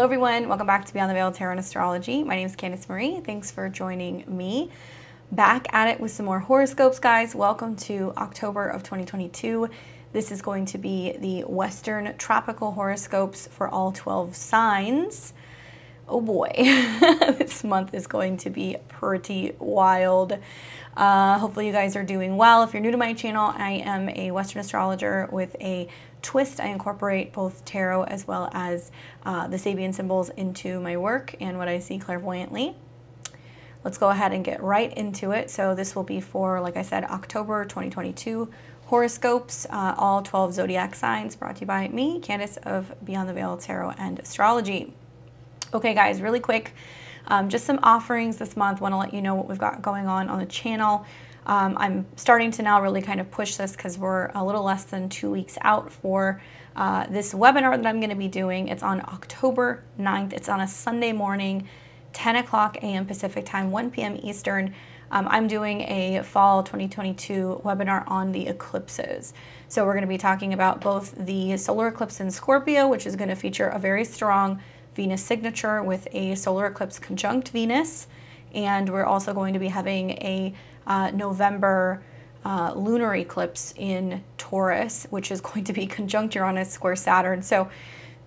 everyone, welcome back to Beyond the Veil Tarot and Astrology. My name is Candice Marie. Thanks for joining me. Back at it with some more horoscopes, guys. Welcome to October of 2022. This is going to be the Western tropical horoscopes for all 12 signs. Oh boy, this month is going to be pretty wild. Hopefully you guys are doing well. If you're new to my channel, I am a Western astrologer with a twist. I incorporate both tarot as well as the Sabian symbols into my work and what I see clairvoyantly. Let's go ahead and get right into it. So this will be for, like I said, October 2022 horoscopes, all 12 zodiac signs, brought to you by me, Candice of Beyond the Veil Tarot and Astrology. Okay guys, really quick, just some offerings this month. Want to let you know what we've got going on the channel. I'm starting to now really kind of push this because we're a little less than 2 weeks out for this webinar that I'm going to be doing. It's on October 9th. It's on a Sunday morning, 10 o'clock a.m. Pacific time, 1 p.m. Eastern. I'm doing a fall 2022 webinar on the eclipses. So we're going to be talking about both the solar eclipse in Scorpio, which is going to feature a very strong Venus signature with a solar eclipse conjunct Venus. And we're also going to be having a November lunar eclipse in Taurus, which is going to be conjunct Uranus square Saturn. So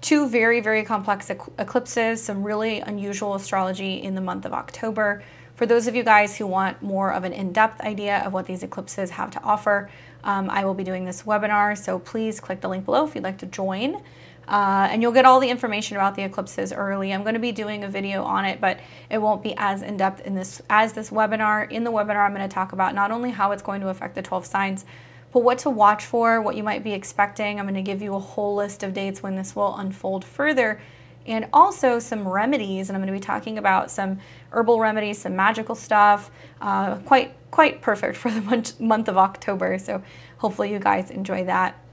two very, very complex eclipses, some really unusual astrology in the month of October. For those of you guys who want more of an in-depth idea of what these eclipses have to offer, I will be doing this webinar, so please click the link below if you'd like to join. And you'll get all the information about the eclipses early. I'm going to be doing a video on it, but it won't be as in-depth as this webinar. In the webinar, I'm going to talk about not only how it's going to affect the 12 signs, but what to watch for, what you might be expecting. I'm going to give you a whole list of dates when this will unfold further, and also some remedies. And I'm going to be talking about some herbal remedies, some magical stuff, quite perfect for the month of October. So hopefully you guys enjoy that.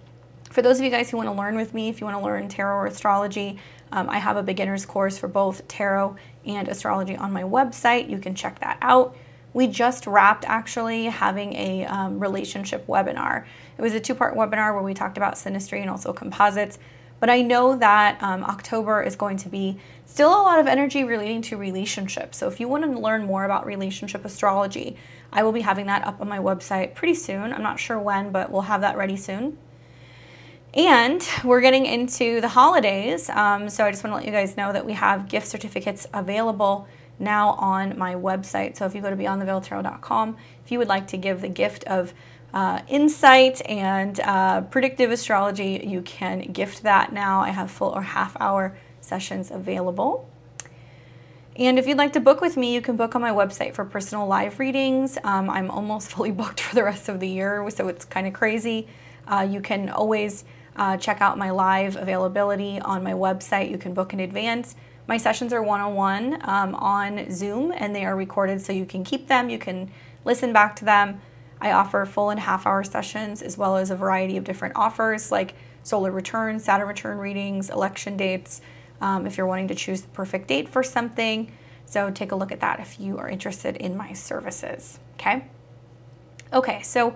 For those of you guys who want to learn with me, if you want to learn tarot or astrology, I have a beginner's course for both tarot and astrology on my website. You can check that out. We just wrapped actually having a relationship webinar. It was a two-part webinar where we talked about synastry and also composites. But I know that October is going to be still a lot of energy relating to relationships. So if you want to learn more about relationship astrology, I will be having that up on my website pretty soon. I'm not sure when, but we'll have that ready soon. And we're getting into the holidays, so I just want to let you guys know that we have gift certificates available now on my website. So if you go to beyondtheveiltarot.com, if you would like to give the gift of insight and predictive astrology, you can gift that now. I have full or half-hour sessions available. And if you'd like to book with me, you can book on my website for personal live readings. I'm almost fully booked for the rest of the year, so it's kind of crazy. You can always check out my live availability on my website. You can book in advance. My sessions are one-on-one on Zoom, and they are recorded so you can keep them. You can listen back to them. I offer full and half-hour sessions as well as a variety of different offers like solar return, Saturn return readings, election dates, if you're wanting to choose the perfect date for something. So take a look at that if you are interested in my services, okay? Okay, so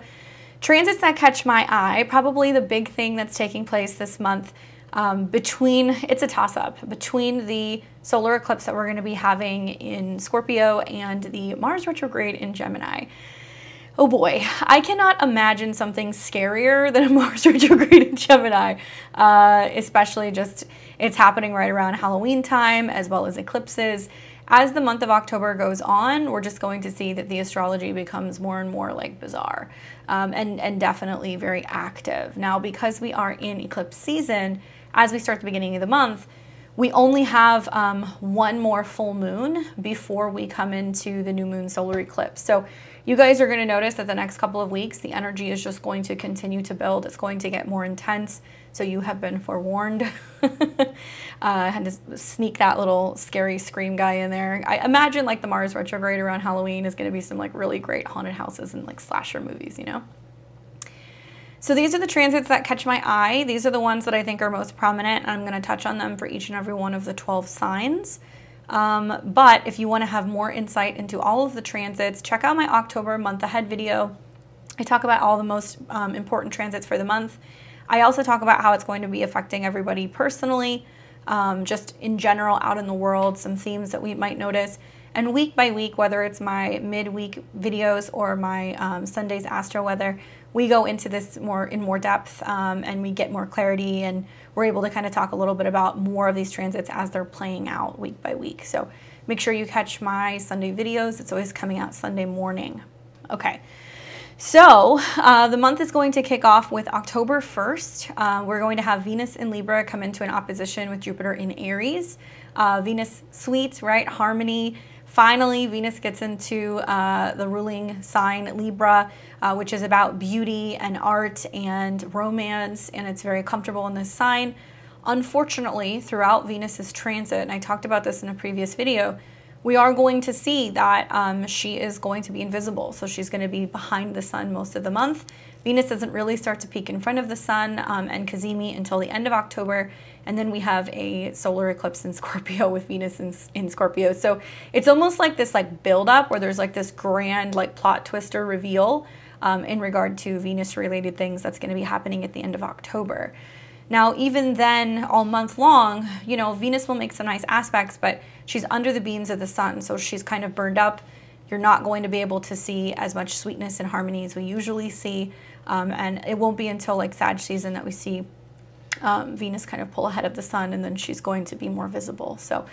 transits that catch my eye, probably the big thing that's taking place this month it's a toss-up between the solar eclipse that we're going to be having in Scorpio and the Mars retrograde in Gemini. Oh boy, I cannot imagine something scarier than a Mars retrograde in Gemini, especially just it's happening right around Halloween time as well as eclipses. As the month of October goes on, we're just going to see that the astrology becomes more and more like bizarre and definitely very active. Now, because we are in eclipse season, as we start the beginning of the month, we only have one more full moon before we come into the new moon solar eclipse. So you guys are going to notice that the next couple of weeks, the energy is just going to continue to build. It's going to get more intense. So you have been forewarned. I had to sneak that little scary scream guy in there. I imagine like the Mars retrograde around Halloween is going to be some like really great haunted houses and like slasher movies, you know? So these are the transits that catch my eye. These are the ones that I think are most prominent. I'm going to touch on them for each and every one of the 12 signs. But if you want to have more insight into all of the transits, check out my October month ahead video. I talk about all the most important transits for the month. I also talk about how it's going to be affecting everybody personally. just in general out in the world, some themes that we might notice. And week by week, whether it's my midweek videos or my Sunday's astro weather, we go into this in more depth, and we get more clarity, and we're able to kind of talk a little bit about more of these transits as they're playing out week by week. So make sure you catch my Sunday videos. It's always coming out Sunday morning. Okay. So the month is going to kick off with October 1st. We're going to have Venus in Libra come into an opposition with Jupiter in Aries. Venus sweet, right? Harmony. Finally, Venus gets into the ruling sign Libra, which is about beauty and art and romance, and it's very comfortable in this sign. Unfortunately, throughout Venus's transit, and I talked about this in a previous video, we are going to see that she is going to be invisible. So she's going to be behind the sun most of the month. Venus doesn't really start to peek in front of the sun and Cazimi until the end of October. And then we have a solar eclipse in Scorpio with Venus in Scorpio. So it's almost like this build up where there's this grand plot twist or reveal in regard to Venus related things that's going to be happening at the end of October. Now, even then, all month long, Venus will make some nice aspects, but she's under the beams of the sun, so she's kind of burned up. You're not going to be able to see as much sweetness and harmony as we usually see, and it won't be until Sag season that we see Venus kind of pull ahead of the sun, and then she's going to be more visible. So,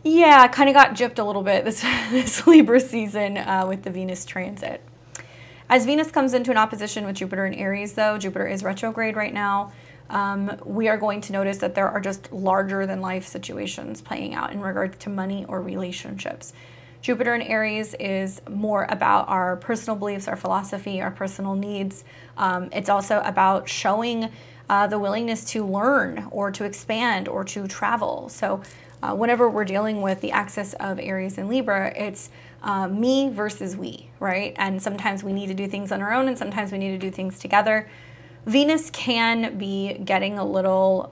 yeah, I kind of got gypped a little bit this Libra season with the Venus transit. As Venus comes into an opposition with Jupiter in Aries, though, Jupiter is retrograde right now. We are going to notice that there are just larger than life situations playing out in regards to money or relationships. Jupiter in Aries is more about our personal beliefs, our philosophy, our personal needs. It's also about showing the willingness to learn or to expand or to travel. So whenever we're dealing with the axis of Aries and Libra, it's me versus we, right? And sometimes we need to do things on our own, and sometimes we need to do things together. Venus can be getting a little,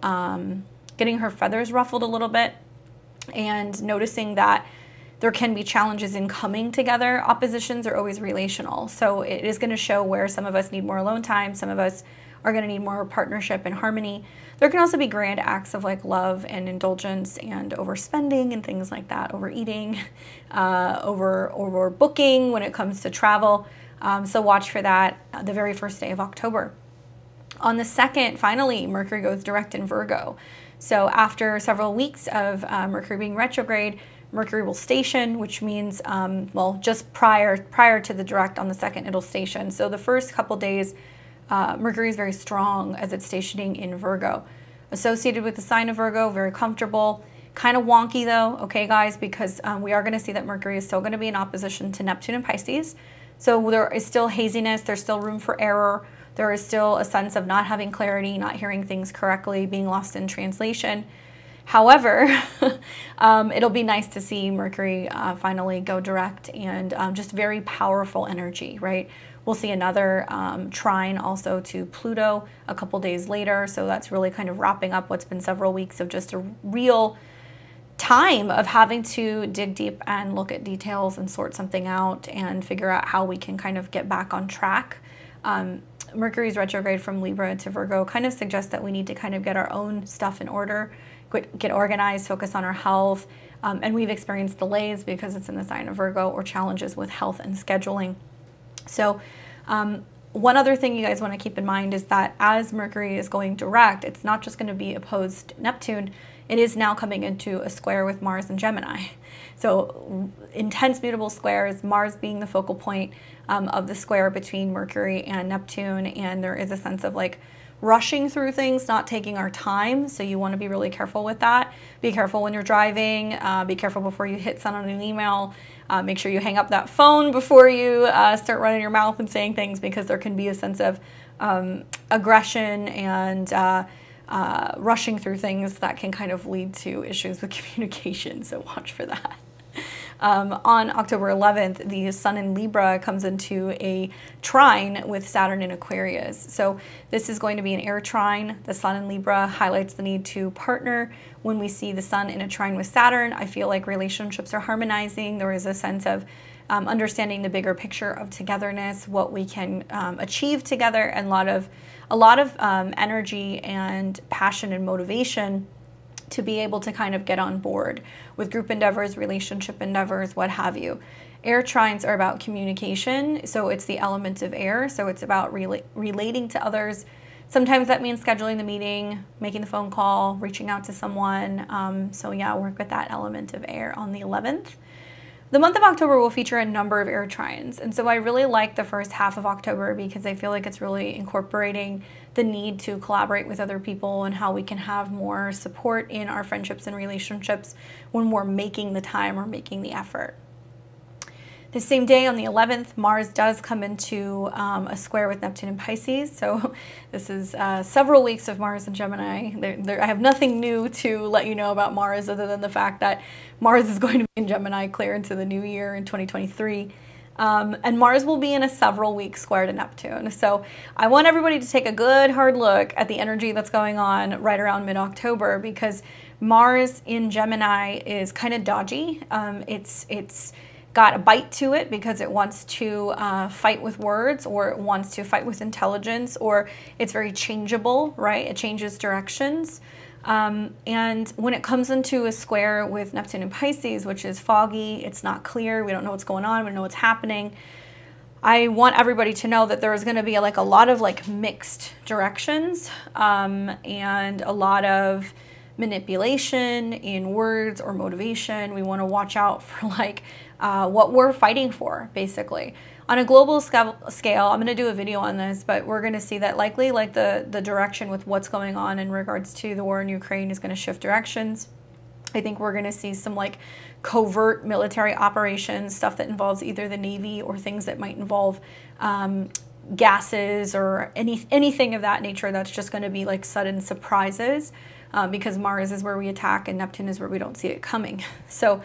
getting her feathers ruffled a little bit, and noticing that there can be challenges in coming together. Oppositions are always relational. So it is going to show where some of us need more alone time. Some of us are going to need more partnership and harmony. There can also be grand acts of love and indulgence and overspending and things like that, overeating, overbooking when it comes to travel. So watch for that the very first day of October. On the 2nd, finally, Mercury goes direct in Virgo. So after several weeks of Mercury being retrograde, Mercury will station, which means, well, just prior to the direct on the 2nd, it'll station. So the first couple days, Mercury is very strong as it's stationing in Virgo. Associated with the sign of Virgo, very comfortable. Kind of wonky though, okay guys, because we are going to see that Mercury is still going to be in opposition to Neptune and Pisces. So there is still haziness, there's still room for error. There is still a sense of not having clarity, not hearing things correctly, being lost in translation. However, it'll be nice to see Mercury finally go direct, and just very powerful energy, right? We'll see another trine also to Pluto a couple days later. So that's really kind of wrapping up what's been several weeks of just a real time of having to dig deep and look at details and sort something out and figure out how we can kind of get back on track. Mercury's retrograde from Libra to Virgo kind of suggests that we need to kind of get our own stuff in order, get organized, focus on our health. And we've experienced delays because it's in the sign of Virgo, or challenges with health and scheduling. So one other thing you guys want to keep in mind is that as Mercury is going direct, it's not just going to be opposed Neptune. It is now coming into a square with Mars and Gemini. So intense mutable squares, Mars being the focal point of the square between Mercury and Neptune. And there is a sense of rushing through things, not taking our time. So you want to be really careful with that. Be careful when you're driving. Be careful before you hit send on an email. Make sure you hang up that phone before you start running your mouth and saying things, because there can be a sense of aggression and rushing through things that can kind of lead to issues with communication. So watch for that. On October 11th, the Sun in Libra comes into a trine with Saturn in Aquarius. So this is going to be an air trine. The Sun in Libra highlights the need to partner. When we see the Sun in a trine with Saturn, I feel like relationships are harmonizing. There is a sense of understanding the bigger picture of togetherness, what we can achieve together, and a lot of energy and passion and motivation to be able to kind of get on board with group endeavors, relationship endeavors, what have you. Air trines are about communication, so it's the element of air, so it's about relating to others. Sometimes that means scheduling the meeting, making the phone call, reaching out to someone. So yeah, work with that element of air on the 11th. The month of October will feature a number of air trines, and so I really like the first half of October because I feel like it's really incorporating the need to collaborate with other people and how we can have more support in our friendships and relationships when we're making the time or making the effort. The same day on the 11th, Mars does come into a square with Neptune and Pisces. So this is several weeks of Mars and Gemini. I have nothing new to let you know about Mars other than the fact that Mars is going to be in Gemini clear into the new year in 2023. And Mars will be in a several week square to Neptune. So I want everybody to take a good hard look at the energy that's going on right around mid-October, because Mars in Gemini is kind of dodgy. It's got a bite to it because it wants to fight with words, or it wants to fight with intelligence, or it's very changeable, right? It changes directions. And when it comes into a square with Neptune and Pisces, which is foggy, it's not clear, we don't know what's going on, we don't know what's happening, I want everybody to know that there is going to be like a lot of like mixed directions and a lot of manipulation in words or motivation. We want to watch out for like what we're fighting for, basically. On a global scale, I'm going to do a video on this, but we're going to see that likely like the direction with what's going on in regards to the war in Ukraine is going to shift directions. I think we're going to see some like covert military operations, stuff that involves either the Navy or things that might involve gases or anything of that nature. That's just going to be like sudden surprises because Mars is where we attack and Neptune is where we don't see it coming. So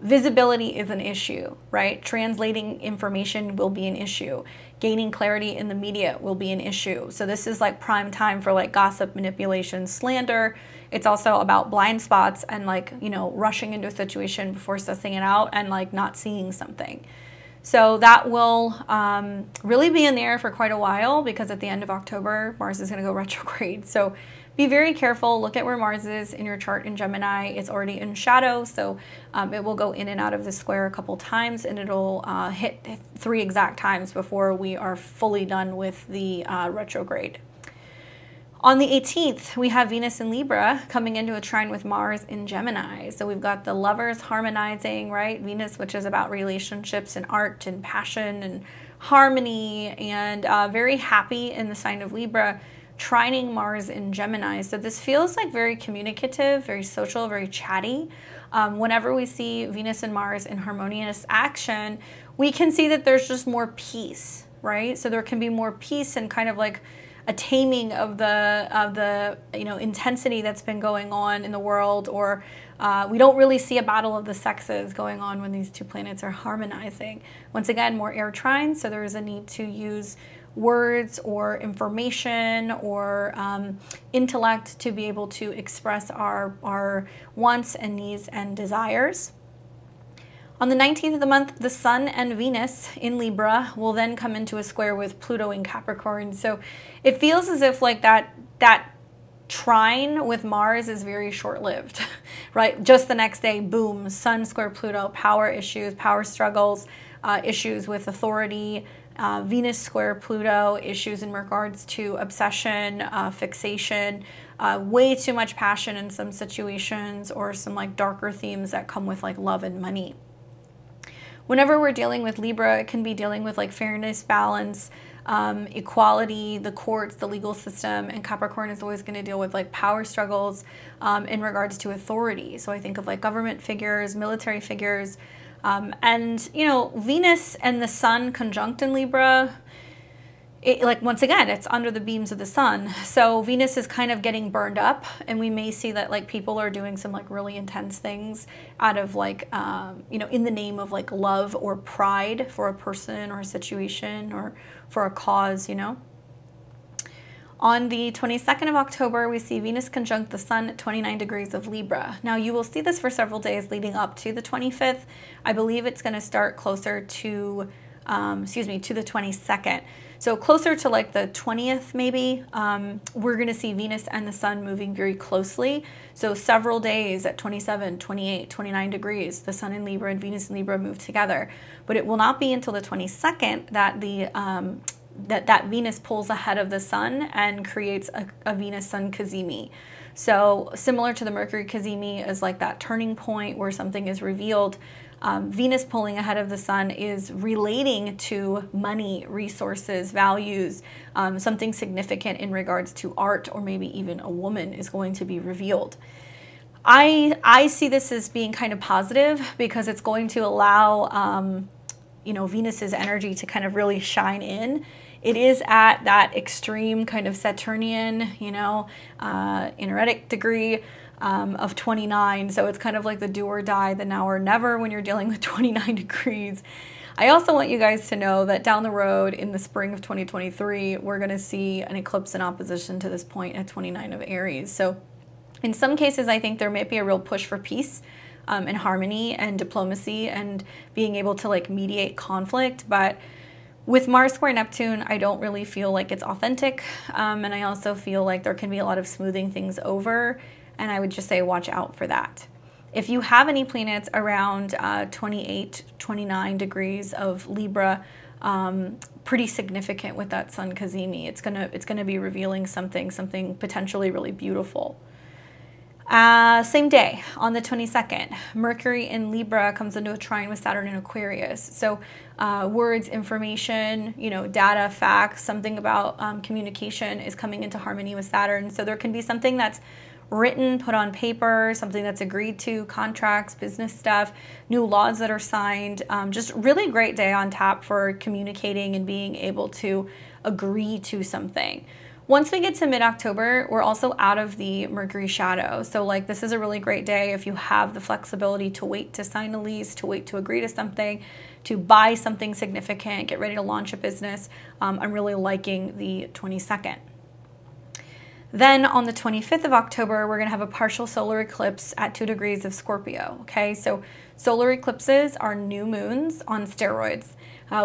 visibility is an issue, right? Translating information will be an issue. Gaining clarity in the media will be an issue. So this is like prime time for like gossip, manipulation, slander. It's also about blind spots and like, you know, rushing into a situation before sussing it out and like not seeing something. So that will really be in the air for quite a while, because at the end of October, Mars is going to go retrograde. So be very careful. Look at where Mars is in your chart in Gemini. It's already in shadow, so it will go in and out of the square a couple times, and it'll hit 3 exact times before we are fully done with the retrograde. On the 18th, we have Venus in Libra coming into a trine with Mars in Gemini. So we've got the lovers harmonizing, right? Venus, which is about relationships and art and passion and harmony, and very happy in the sign of Libra, trining Mars in Gemini. So this feels like very communicative, very social, very chatty. Whenever we see Venus and Mars in harmonious action, we can see that there's just more peace, right? So there can be more peace and kind of like a taming of the intensity that's been going on in the world, or we don't really see a battle of the sexes going on when these two planets are harmonizing. Once again, more air trines, so there is a need to use words or information or intellect to be able to express our wants and needs and desires. On the 19th of the month, the Sun and Venus in Libra will then come into a square with Pluto in Capricorn. So it feels as if like that trine with Mars is very short-lived, right? Just the next day, boom, Sun square Pluto, power issues, power struggles, issues with authority, Venus square Pluto, issues in regards to obsession, fixation, way too much passion in some situations, or some like darker themes that come with like love and money. Whenever we're dealing with Libra, it can be dealing with like fairness, balance, equality, the courts, the legal system, and Capricorn is always going to deal with like power struggles in regards to authority. So I think of like government figures, military figures, and you know, Venus and the Sun conjunct in Libra, like once again, it's under the beams of the sun. So Venus is kind of getting burned up, and we may see that like people are doing some like really intense things out of like, in the name of like love or pride for a person or a situation or for a cause, you know. On the 22nd of October, we see Venus conjunct the Sun at 29 degrees of Libra. Now, you will see this for several days leading up to the 25th. I believe it's going to start closer to excuse me, to the 22nd. So closer to like the 20th maybe, we're going to see Venus and the sun moving very closely. So several days at 27, 28, 29 degrees, the sun in Libra and Venus in Libra move together. But it will not be until the 22nd that that Venus pulls ahead of the sun and creates a Venus-Sun cazimi. So similar to the Mercury cazimi is like that turning point where something is revealed. Venus pulling ahead of the sun is relating to money, resources, values, something significant in regards to art, or maybe even a woman is going to be revealed. I see this as being kind of positive because it's going to allow you know, Venus's energy to kind of really shine in. It is at that extreme kind of Saturnian, you know, energetic degree of 29. So it's kind of like the do or die, the now or never when you're dealing with 29 degrees. I also want you guys to know that down the road in the spring of 2023, we're going to see an eclipse in opposition to this point at 29 of Aries. So in some cases, I think there might be a real push for peace and harmony and diplomacy and being able to like mediate conflict. But with Mars square Neptune, I don't really feel like it's authentic. And I also feel like there can be a lot of smoothing things over. And I would just say watch out for that. If you have any planets around 28, 29 degrees of Libra, pretty significant with that sun cazimi. It's gonna be revealing something potentially really beautiful. Same day, on the 22nd, Mercury in Libra comes into a trine with Saturn in Aquarius. So words, information, you know, data, facts, something about communication is coming into harmony with Saturn. So there can be something that's written, put on paper, something that's agreed to, contracts, business stuff, new laws that are signed. Just really great day on tap for communicating and being able to agree to something. Once we get to mid-October, we're also out of the Mercury shadow. So like this is a really great day if you have the flexibility to wait to sign a lease, to wait to agree to something, to buy something significant, get ready to launch a business. I'm really liking the 22nd. Then on the 25th of October, we're going to have a partial solar eclipse at 2 degrees of Scorpio. Okay, so solar eclipses are new moons on steroids.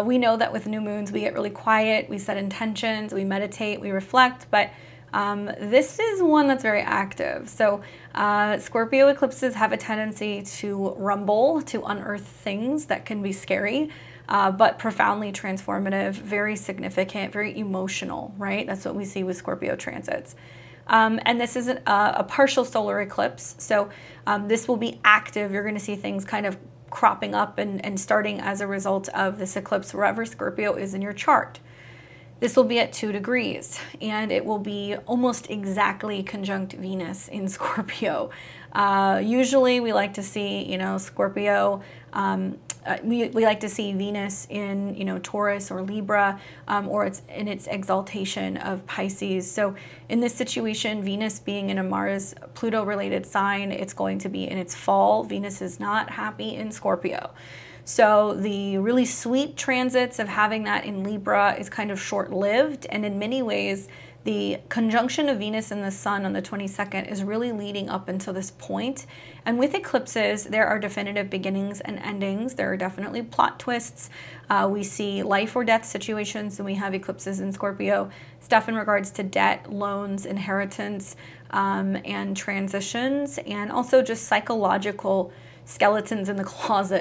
We know that with new moons, we get really quiet, we set intentions, we meditate, we reflect, but this is one that's very active. So Scorpio eclipses have a tendency to rumble, to unearth things that can be scary, but profoundly transformative, very significant, very emotional, right? That's what we see with Scorpio transits. And this is a partial solar eclipse. So this will be active. You're going to see things kind of cropping up and starting as a result of this eclipse wherever Scorpio is in your chart. This will be at 2 degrees and it will be almost exactly conjunct Venus in Scorpio. Usually we like to see, you know, Scorpio, we like to see Venus in, you know, Taurus or Libra, or it's in its exaltation of Pisces. So in this situation, Venus being in a Mars-Pluto related sign, it's going to be in its fall. Venus is not happy in Scorpio. So the really sweet transits of having that in Libra is kind of short-lived, and in many ways, the conjunction of Venus and the Sun on the 22nd is really leading up until this point. And with eclipses, there are definitive beginnings and endings. There are definitely plot twists. We see life or death situations, and we have eclipses in Scorpio. Stuff in regards to debt, loans, inheritance, and transitions, and also just psychological skeletons in the closet.